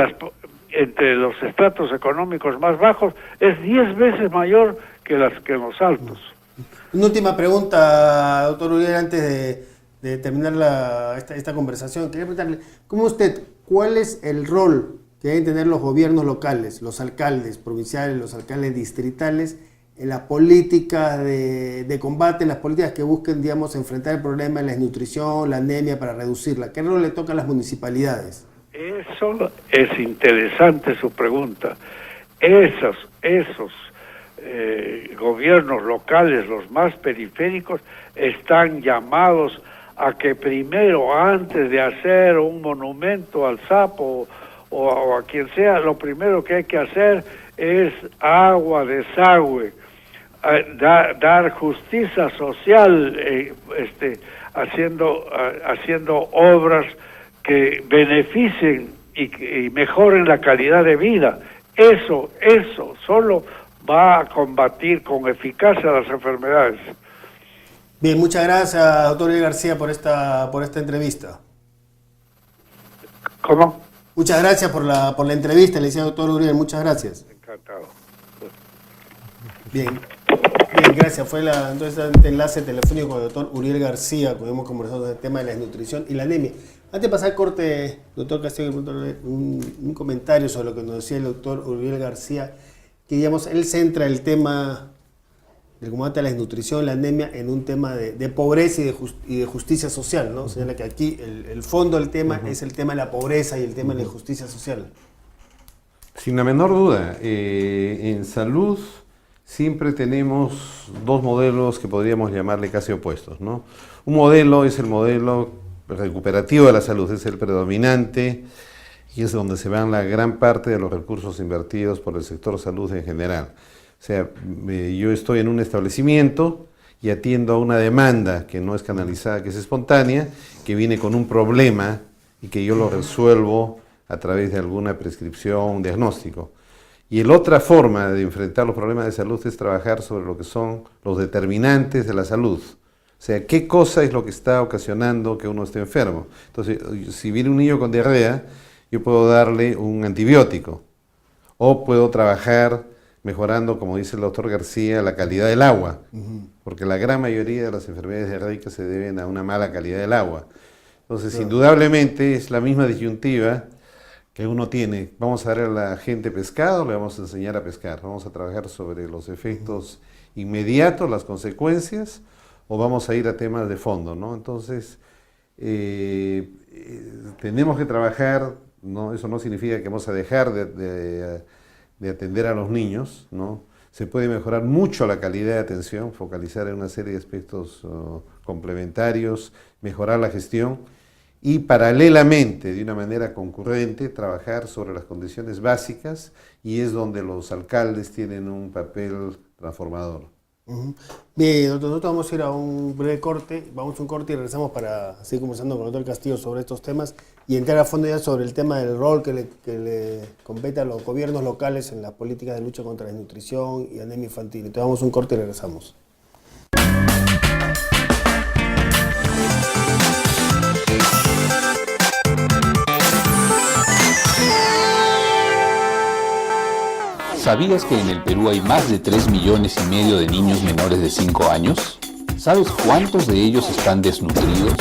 los estratos económicos más bajos es 10 veces mayor que los altos. Una última pregunta, doctor Uriel, antes de terminar esta conversación. Quería preguntarle, ¿cuál es el rol que deben tener los gobiernos locales, los alcaldes provinciales, los alcaldes distritales, en la política de combate, en las políticas que busquen, digamos, enfrentar el problema de la desnutrición, la anemia, para reducirla? ¿Qué rol le toca a las municipalidades? Eso es interesante su pregunta. Esos gobiernos locales, los más periféricos, están llamados a que primero, antes de hacer un monumento al sapo o a quien sea, lo primero que hay que hacer es agua, desagüe, dar justicia social, haciendo obras que beneficien y mejoren la calidad de vida. Eso solo va a combatir con eficacia las enfermedades. Bien, muchas gracias, doctor Uriel García, por esta entrevista. ¿Cómo? Muchas gracias por la entrevista, le decía doctor Uriel, muchas gracias. Encantado. Bien, gracias. Fue entonces este enlace telefónico con el doctor Uriel García, como hemos conversado sobre el tema de la desnutrición y la anemia. Antes de pasar al corte, doctor Castillo, un comentario sobre lo que nos decía el doctor Uriel García, que digamos, él centra el tema del combate a la desnutrición, la anemia, en un tema de pobreza y de justicia social, ¿no? Señala que aquí el fondo del tema es el tema de la pobreza y el tema de la injusticia social. Sin la menor duda, en salud siempre tenemos dos modelos que podríamos llamarle casi opuestos, ¿no? Un modelo es el modelo recuperativo de la salud, es el predominante y es donde se van la gran parte de los recursos invertidos por el sector salud en general. O sea, yo estoy en un establecimiento y atiendo a una demanda que no es canalizada, que es espontánea, que viene con un problema y que yo lo resuelvo a través de alguna prescripción, un diagnóstico. Y la otra forma de enfrentar los problemas de salud es trabajar sobre lo que son los determinantes de la salud. O sea, qué cosa es lo que está ocasionando que uno esté enfermo. Entonces, si viene un niño con diarrea, yo puedo darle un antibiótico o puedo trabajar mejorando, como dice el doctor García, la calidad del agua, porque la gran mayoría de las enfermedades diarreicas se deben a una mala calidad del agua. Entonces, indudablemente es la misma disyuntiva que uno tiene. Vamos a dar a la gente pescado, le vamos a enseñar a pescar, vamos a trabajar sobre los efectos inmediatos, las consecuencias, o vamos a ir a temas de fondo, ¿no? Entonces, tenemos que trabajar, ¿no? Eso no significa que vamos a dejar de atender a los niños, ¿no? Se puede mejorar mucho la calidad de atención, focalizar en una serie de aspectos complementarios, mejorar la gestión y paralelamente, de una manera concurrente, trabajar sobre las condiciones básicas, y es donde los alcaldes tienen un papel transformador. Bien, nosotros vamos a ir a un breve corte, vamos a un corte y regresamos para seguir conversando con el doctor Castillo sobre estos temas y entrar a fondo ya sobre el tema del rol que le compete a los gobiernos locales en las políticas de lucha contra la desnutrición y anemia infantil. Entonces vamos a un corte y regresamos. ¿Sabías que en el Perú hay más de 3,5 millones de niños menores de 5 años? ¿Sabes cuántos de ellos están desnutridos?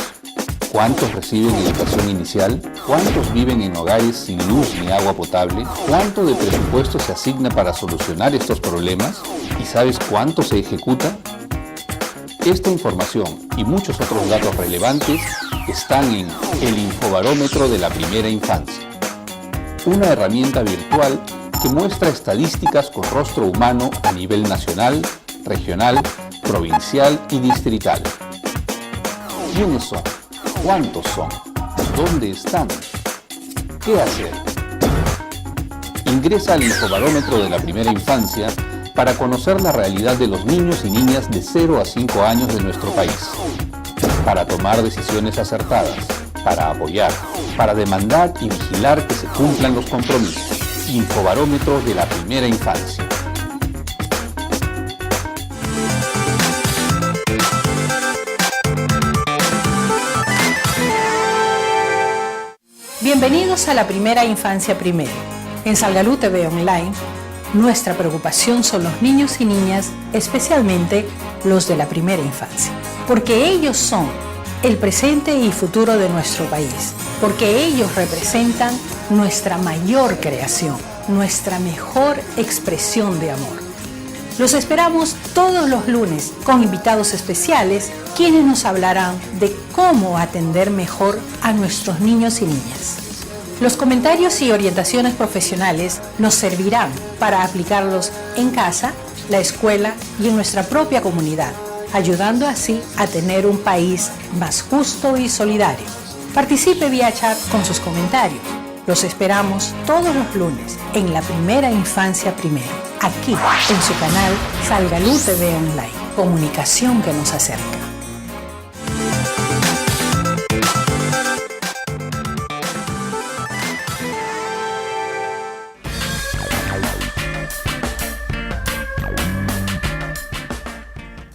¿Cuántos reciben educación inicial? ¿Cuántos viven en hogares sin luz ni agua potable? ¿Cuánto de presupuesto se asigna para solucionar estos problemas? ¿Y sabes cuánto se ejecuta? Esta información y muchos otros datos relevantes están en el Infobarómetro de la Primera Infancia, una herramienta virtual que muestra estadísticas con rostro humano a nivel nacional, regional, provincial y distrital. ¿Quiénes son? ¿Cuántos son? ¿Dónde están? ¿Qué hacer? Ingresa al Infobarómetro de la Primera Infancia para conocer la realidad de los niños y niñas de 0 a 5 años de nuestro país, para tomar decisiones acertadas, para apoyar, para demandar y vigilar que se cumplan los compromisos. Infobarómetro de la Primera Infancia. Bienvenidos a la Primera Infancia Primero. En Salgalú TV Online, nuestra preocupación son los niños y niñas, especialmente los de la primera infancia, porque ellos son el presente y futuro de nuestro país, porque ellos representan nuestra mayor creación, nuestra mejor expresión de amor. Los esperamos todos los lunes con invitados especiales, quienes nos hablarán de cómo atender mejor a nuestros niños y niñas. Los comentarios y orientaciones profesionales nos servirán para aplicarlos en casa, la escuela y en nuestra propia comunidad, ayudando así a tener un país más justo y solidario. Participe vía chat con sus comentarios. Los esperamos todos los lunes en la Primera Infancia Primero, aquí en su canal Salgalú TV Online. Comunicación que nos acerca.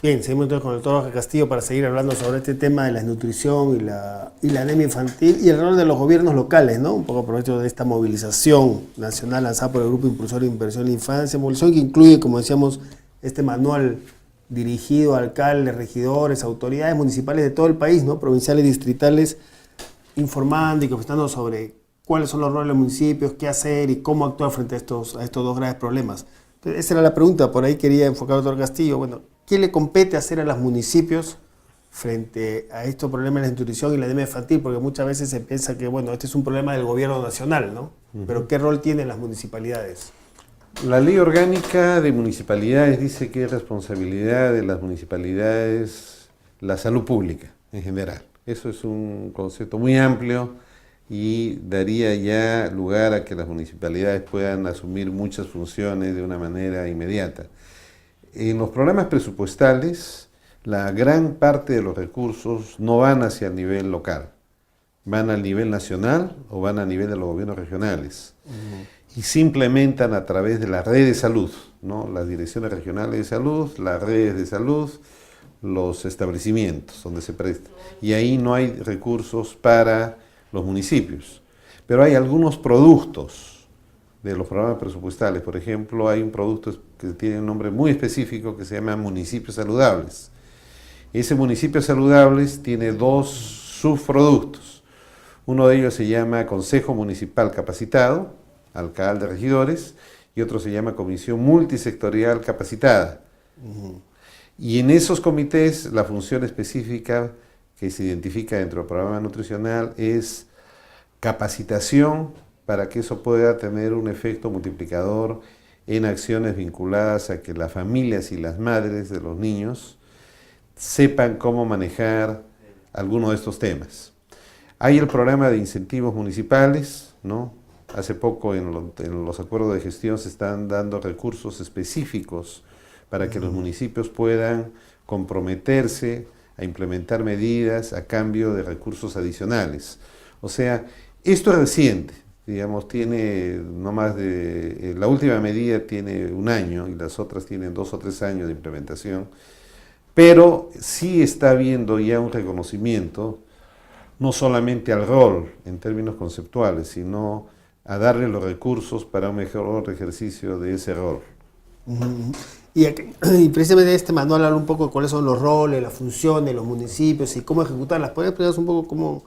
Bien, seguimos entonces con el doctor Jorge Castillo para seguir hablando sobre este tema de la desnutrición y la anemia infantil y el rol de los gobiernos locales, ¿no? Un poco a propósito de esta movilización nacional lanzada por el Grupo Impulsor de Inversión en la Infancia, movilización que incluye, como decíamos, este manual dirigido a alcaldes, regidores, autoridades municipales de todo el país, ¿no? Provinciales, distritales, informando y conversando sobre cuáles son los roles de los municipios, qué hacer y cómo actuar frente a estos dos graves problemas. Entonces, esa era la pregunta, por ahí quería enfocar al doctor Castillo. Bueno, ¿qué le compete hacer a los municipios frente a estos problemas de desnutrición y la anemia infantil? Porque muchas veces se piensa que, bueno, este es un problema del gobierno nacional, ¿no? Pero ¿qué rol tienen las municipalidades? La Ley Orgánica de Municipalidades dice que es responsabilidad de las municipalidades la salud pública en general. Eso es un concepto muy amplio y daría ya lugar a que las municipalidades puedan asumir muchas funciones de una manera inmediata. En los programas presupuestales, la gran parte de los recursos no van hacia el nivel local, van al nivel nacional o van a nivel de los gobiernos regionales. Y se implementan a través de la red de salud, ¿no? Las direcciones regionales de salud, las redes de salud, los establecimientos donde se presta. Y ahí no hay recursos para los municipios. Pero hay algunos productos de los programas presupuestales. Por ejemplo, hay un producto que tiene un nombre muy específico que se llama Municipios Saludables. Ese Municipios Saludables tiene dos subproductos. Uno de ellos se llama Consejo Municipal Capacitado, alcalde, regidores, y otro se llama Comisión Multisectorial Capacitada. Y en esos comités la función específica que se identifica dentro del programa nutricional es capacitación para que eso pueda tener un efecto multiplicador en acciones vinculadas a que las familias y las madres de los niños sepan cómo manejar alguno de estos temas. Hay el programa de incentivos municipales, ¿no? Hace poco en los acuerdos de gestión se están dando recursos específicos para que los municipios puedan comprometerse a implementar medidas a cambio de recursos adicionales. O sea, esto es reciente, digamos, tiene no más de, la última medida tiene 1 año y las otras tienen 2 o 3 años de implementación, pero sí está habiendo ya un reconocimiento, no solamente al rol en términos conceptuales, sino a darle los recursos para un mejor ejercicio de ese rol. Y precisamente este manual habla un poco de cuáles son los roles, las funciones de los municipios y cómo ejecutarlas. ¿Podrías explicarnos un poco cómo,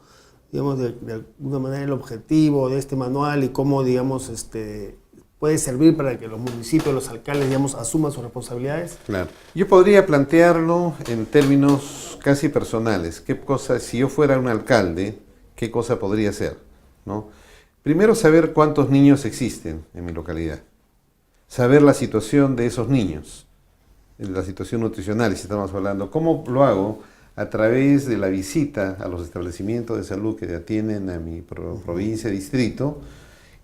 digamos, de alguna manera el objetivo de este manual y cómo, digamos, puede servir para que los municipios, los alcaldes, digamos, asuman sus responsabilidades? Claro. Yo podría plantearlo en términos casi personales. ¿Qué cosa, si yo fuera un alcalde, qué cosa podría hacer, ¿no? Primero, saber cuántos niños existen en mi localidad. Saber la situación de esos niños, la situación nutricional, si estamos hablando. ¿Cómo lo hago? A través de la visita a los establecimientos de salud que atienden a mi provincia, distrito,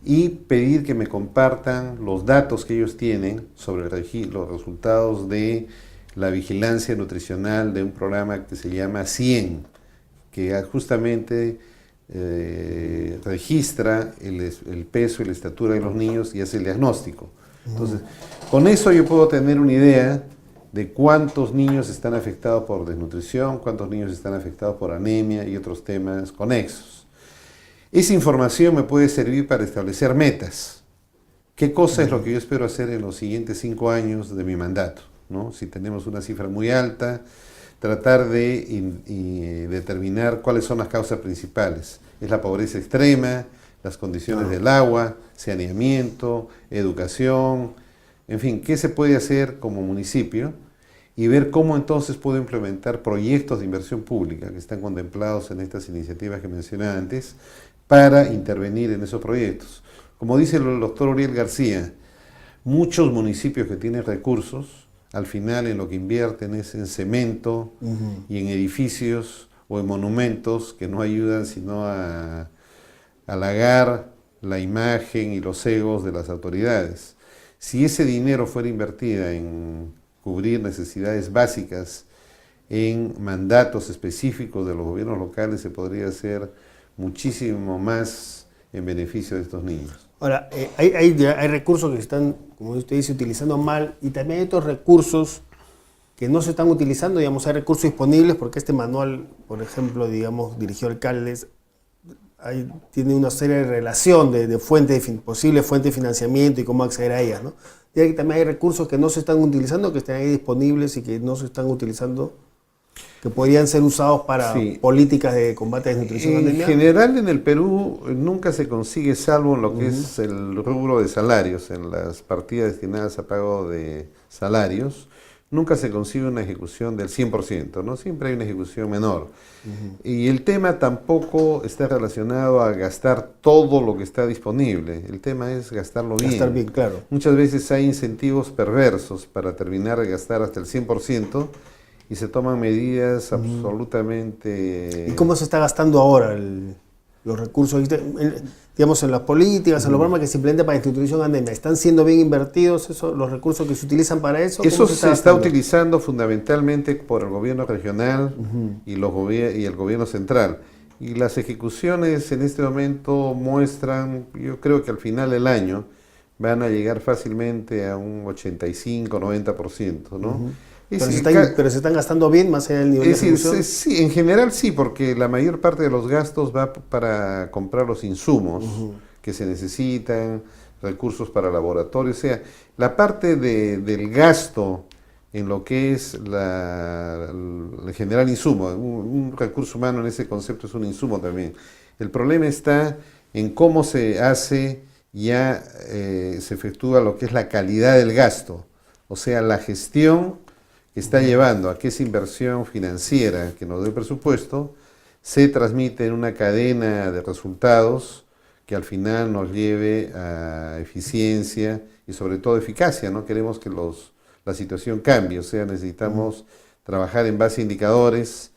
y pedir que me compartan los datos que ellos tienen sobre los resultados de la vigilancia nutricional de un programa que se llama 100, que justamente registra el peso y la estatura de los niños y hace el diagnóstico. Entonces, con eso yo puedo tener una idea de cuántos niños están afectados por desnutrición, cuántos niños están afectados por anemia y otros temas conexos. Esa información me puede servir para establecer metas. ¿Qué cosa es lo que yo espero hacer en los siguientes 5 años de mi mandato, ¿no? Si tenemos una cifra muy alta, tratar de determinar cuáles son las causas principales. Es la pobreza extrema, las condiciones del agua, saneamiento, educación, en fin, qué se puede hacer como municipio y ver cómo entonces puedo implementar proyectos de inversión pública que están contemplados en estas iniciativas que mencioné antes para intervenir en esos proyectos. Como dice el doctor Uriel García, muchos municipios que tienen recursos, al final en lo que invierten es en cemento y en edificios o en monumentos que no ayudan sino a halagar la imagen y los egos de las autoridades. Si ese dinero fuera invertida en cubrir necesidades básicas, en mandatos específicos de los gobiernos locales, se podría hacer muchísimo más en beneficio de estos niños. Ahora, hay recursos que se están, como usted dice, utilizando mal y también hay otros recursos que no se están utilizando, digamos, hay recursos disponibles porque este manual, por ejemplo, digamos, dirigido a alcaldes, tiene una serie de relación de posibles fuentes de financiamiento y cómo acceder a ellas, ¿no? Y también hay recursos que no se están utilizando, que están ahí disponibles y que no se están utilizando, que podrían ser usados para políticas de combate a desnutrición y anemia. En general en el Perú nunca se consigue, salvo en lo que es el rubro de salarios, en las partidas destinadas a pago de salarios, nunca se consigue una ejecución del 100%, ¿no? Siempre hay una ejecución menor. Y el tema tampoco está relacionado a gastar todo lo que está disponible, el tema es gastarlo bien. Gastar bien, claro. Muchas veces hay incentivos perversos para terminar de gastar hasta el 100% y se toman medidas absolutamente... ¿Y cómo se está gastando ahora los recursos? Digamos, en las políticas, en los programas que se implementan para desnutrición anemia, ¿están siendo bien invertidos los recursos que se utilizan para eso? Eso se está utilizando fundamentalmente por el gobierno regional y el gobierno central. Y las ejecuciones en este momento muestran, yo creo que al final del año van a llegar fácilmente a un 85-90%, ¿no? Pero se están gastando bien más allá del nivel de ejecución. Sí, en general sí, porque la mayor parte de los gastos va para comprar los insumos que se necesitan, recursos para laboratorio, o sea, la parte del gasto en lo que es el general insumo, un recurso humano en ese concepto es un insumo también. El problema está en cómo se hace, se efectúa lo que es la calidad del gasto, o sea, la gestión que está llevando a que esa inversión financiera que nos dé el presupuesto se transmite en una cadena de resultados que al final nos lleve a eficiencia y sobre todo eficacia. No queremos que la situación cambie, o sea, necesitamos trabajar en base a indicadores,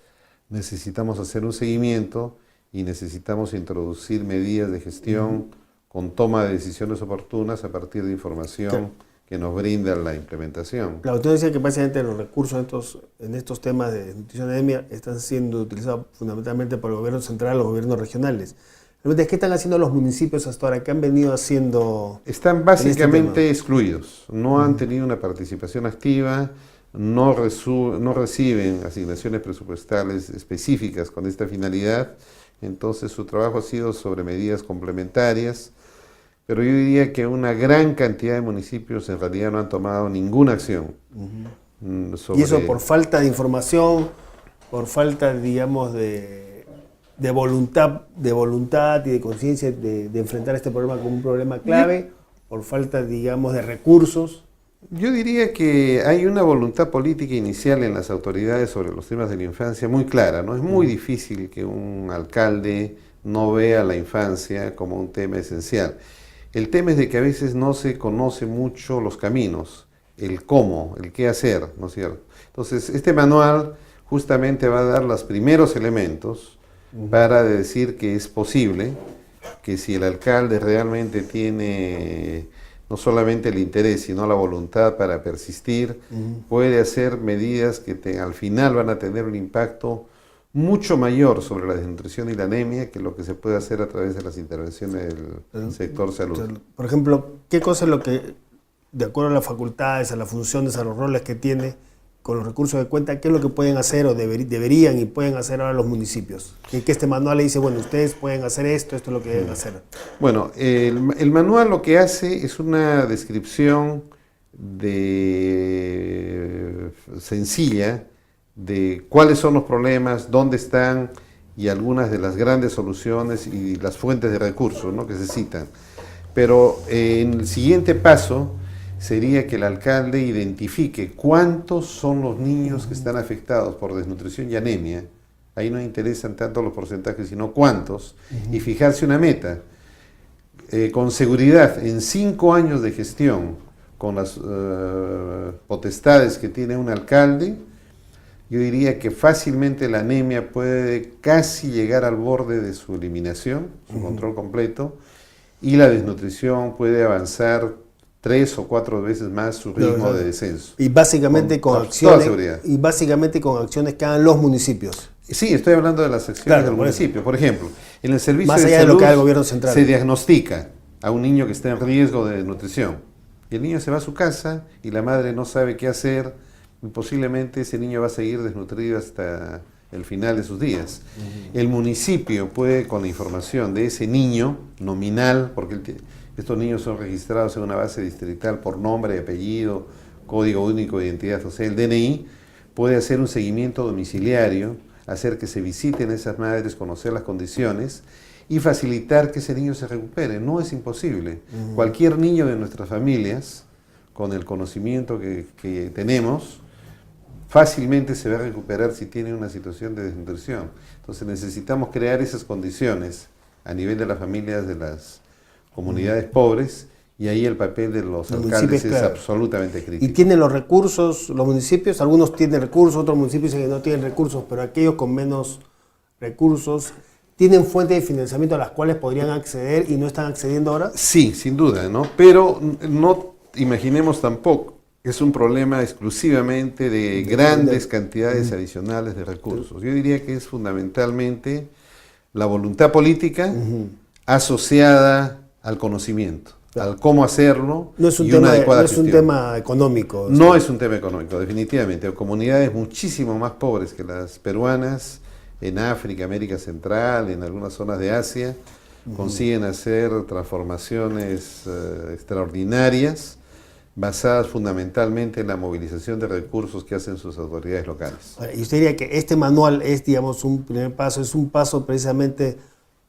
necesitamos hacer un seguimiento y necesitamos introducir medidas de gestión con toma de decisiones oportunas a partir de información que nos brinda la implementación. Claro, usted decía que básicamente los recursos en estos temas de nutrición y anemia están siendo utilizados fundamentalmente por el gobierno central o los gobiernos regionales. ¿Qué están haciendo los municipios hasta ahora? ¿Qué han venido haciendo? Están básicamente excluidos, no han tenido una participación activa, no reciben asignaciones presupuestales específicas con esta finalidad, entonces su trabajo ha sido sobre medidas complementarias, pero yo diría que una gran cantidad de municipios en realidad no han tomado ninguna acción. ¿Y eso por falta de información, por falta, digamos, de voluntad y de conciencia de enfrentar este problema como un problema clave, por falta, digamos, de recursos? Yo diría que hay una voluntad política inicial en las autoridades sobre los temas de la infancia muy clara, ¿no? Es muy difícil que un alcalde no vea la infancia como un tema esencial. El tema es de que a veces no se conoce mucho los caminos, el cómo, el qué hacer, ¿no es cierto? Entonces, este manual justamente va a dar los primeros elementos para decir que es posible, que si el alcalde realmente tiene no solamente el interés, sino la voluntad para persistir, puede hacer medidas que al final van a tener un impacto mucho mayor sobre la desnutrición y la anemia que lo que se puede hacer a través de las intervenciones del sector salud. Por ejemplo, ¿qué cosa es lo que, de acuerdo a las facultades, a las funciones, a los roles que tiene, con los recursos de cuenta, qué es lo que pueden hacer o deberían y pueden hacer ahora los municipios? Que este manual le dice, bueno, ustedes pueden hacer esto es lo que deben hacer. Bueno, el manual lo que hace es una descripción sencilla de cuáles son los problemas, dónde están y algunas de las grandes soluciones y las fuentes de recursos, ¿no?, que se citan. Pero en el siguiente paso sería que el alcalde identifique cuántos son los niños que están afectados por desnutrición y anemia. Ahí no interesan tanto los porcentajes, sino cuántos, y fijarse una meta. Con seguridad, en 5 años de gestión, con las potestades que tiene un alcalde, yo diría que fácilmente la anemia puede casi llegar al borde de su eliminación, su control completo, y la desnutrición puede avanzar 3 o 4 veces más su ritmo de descenso. Y básicamente con acciones que hagan los municipios. Sí, estoy hablando de las acciones del municipio. Por ejemplo, en el servicio más allá de salud de lo que haga el gobierno central, se diagnostica a un niño que está en riesgo de desnutrición. Y el niño se va a su casa y la madre no sabe qué hacer. Y posiblemente ese niño va a seguir desnutrido hasta el final de sus días. El municipio puede, con la información de ese niño nominal, porque estos niños son registrados en una base distrital por nombre, apellido, código único de identidad, o sea, el DNI, puede hacer un seguimiento domiciliario, hacer que se visiten esas madres, conocer las condiciones y facilitar que ese niño se recupere. No es imposible. Cualquier niño de nuestras familias, con el conocimiento que tenemos, fácilmente se va a recuperar si tiene una situación de desnutrición. Entonces necesitamos crear esas condiciones a nivel de las familias de las comunidades pobres, y ahí el papel de los alcaldes es absolutamente crítico. ¿Y tienen los recursos los municipios? Algunos tienen recursos, otros municipios dicen que no tienen recursos, pero aquellos con menos recursos, ¿tienen fuentes de financiamiento a las cuales podrían acceder y no están accediendo ahora? Sí, sin duda, ¿no? Pero no imaginemos tampoco que es un problema exclusivamente de grandes cantidades adicionales de recursos. Yo diría que es fundamentalmente la voluntad política asociada al conocimiento, al cómo hacerlo, no es un tema, no es un tema económico. No es un tema económico, definitivamente. Comunidades muchísimo más pobres que las peruanas, en África, América Central, en algunas zonas de Asia, consiguen hacer transformaciones extraordinarias, basadas fundamentalmente en la movilización de recursos que hacen sus autoridades locales. Y usted diría que este manual es, digamos, un primer paso, es un paso precisamente,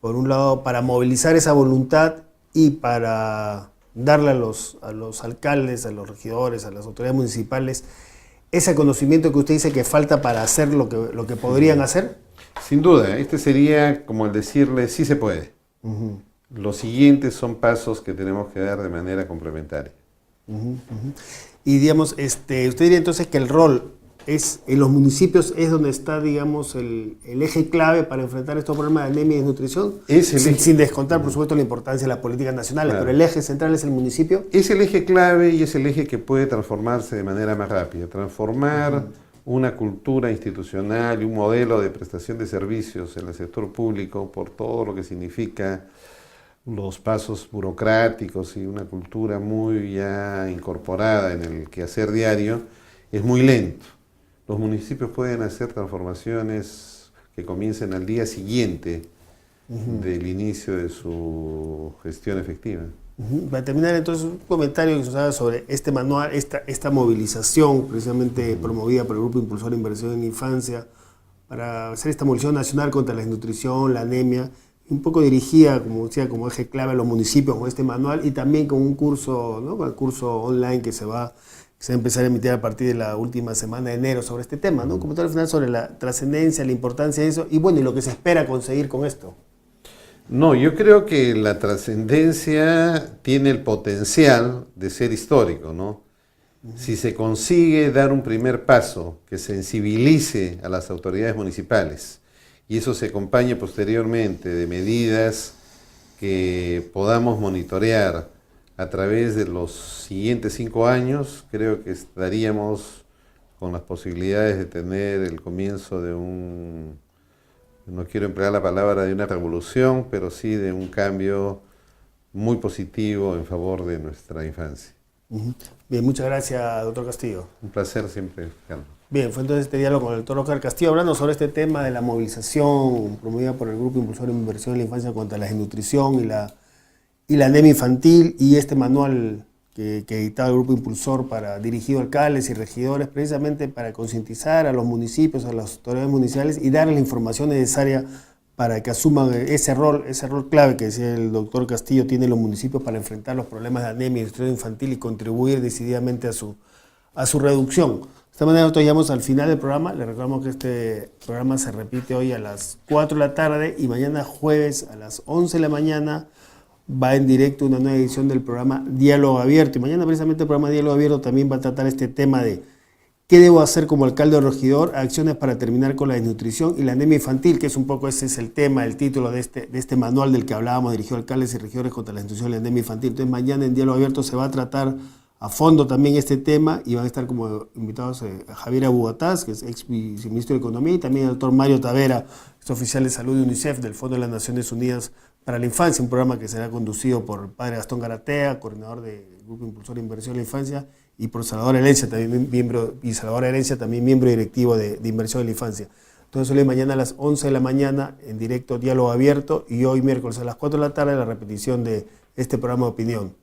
por un lado, para movilizar esa voluntad y para darle a los alcaldes, a los regidores, a las autoridades municipales, ese conocimiento que usted dice que falta para hacer lo que podrían hacer. Sin duda, este sería como el decirle sí se puede. Los siguientes son pasos que tenemos que dar de manera complementaria. Y digamos, usted diría entonces que el rol es en los municipios es donde está, digamos, el eje clave para enfrentar estos problemas de anemia y desnutrición, sin descontar, por supuesto, la importancia de las políticas nacionales, claro. Pero el eje central es el municipio. Es el eje clave y es el eje que puede transformarse de manera más rápida, transformar una cultura institucional y un modelo de prestación de servicios en el sector público por todo lo que significa los pasos burocráticos y una cultura muy ya incorporada en el quehacer diario, es muy lento. Los municipios pueden hacer transformaciones que comiencen al día siguiente del inicio de su gestión efectiva. Para terminar, entonces, un comentario que se haga sobre este manual, esta movilización precisamente promovida por el Grupo Impulsor de Inversión en la Infancia para hacer esta movilización nacional contra la desnutrición, la anemia, un poco dirigida, como decía, como eje clave a los municipios con este manual y también con un curso, ¿no? El curso online que se va a empezar a emitir a partir de la última semana de enero sobre este tema, ¿no? Como tal, al final sobre la trascendencia, la importancia de eso y bueno, y lo que se espera conseguir con esto. No, yo creo que la trascendencia tiene el potencial de ser histórico, ¿no? Si se consigue dar un primer paso que sensibilice a las autoridades municipales y eso se acompañe posteriormente de medidas que podamos monitorear a través de los siguientes 5 años, creo que estaríamos con las posibilidades de tener el comienzo de no quiero emplear la palabra de una revolución, pero sí de un cambio muy positivo en favor de nuestra infancia. Bien, muchas gracias, doctor Castillo. Un placer siempre, Carlos. Bien, fue entonces este diálogo con el doctor Oscar Castillo hablando sobre este tema de la movilización promovida por el Grupo Impulsor de Inversión en la Infancia contra la desnutrición y la anemia infantil y este manual que editaba el Grupo Impulsor dirigido a alcaldes y regidores precisamente para concientizar a los municipios, a las autoridades municipales y darles la información necesaria para que asuman ese rol clave que decía el doctor Castillo tienen los municipios para enfrentar los problemas de anemia y desnutrición infantil y contribuir decididamente a su reducción. De esta manera nosotros llegamos al final del programa. Les recordamos que este programa se repite hoy a las 4 de la tarde y mañana jueves a las 11 de la mañana va en directo una nueva edición del programa Diálogo Abierto. Y mañana precisamente el programa Diálogo Abierto también va a tratar este tema de qué debo hacer como alcalde o regidor, acciones para terminar con la desnutrición y la anemia infantil, que es un poco ese es el tema, el título de este manual del que hablábamos, dirigido a alcaldes y regidores contra la desnutrición y la anemia infantil. Entonces mañana en Diálogo Abierto se va a tratar a fondo también este tema y van a estar como invitados a Javier Abugataz, que es ex viceministro de Economía, y también el doctor Mario Tavera, es oficial de salud de UNICEF, del Fondo de las Naciones Unidas para la Infancia, un programa que será conducido por el padre Gastón Garatea, coordinador del Grupo Impulsor de Inversión en la Infancia, y por Salvador Herencia, también miembro directivo de Inversión en la Infancia. Entonces hoy mañana a las 11 de la mañana en directo Diálogo Abierto y hoy miércoles a las 4 de la tarde la repetición de este programa de opinión.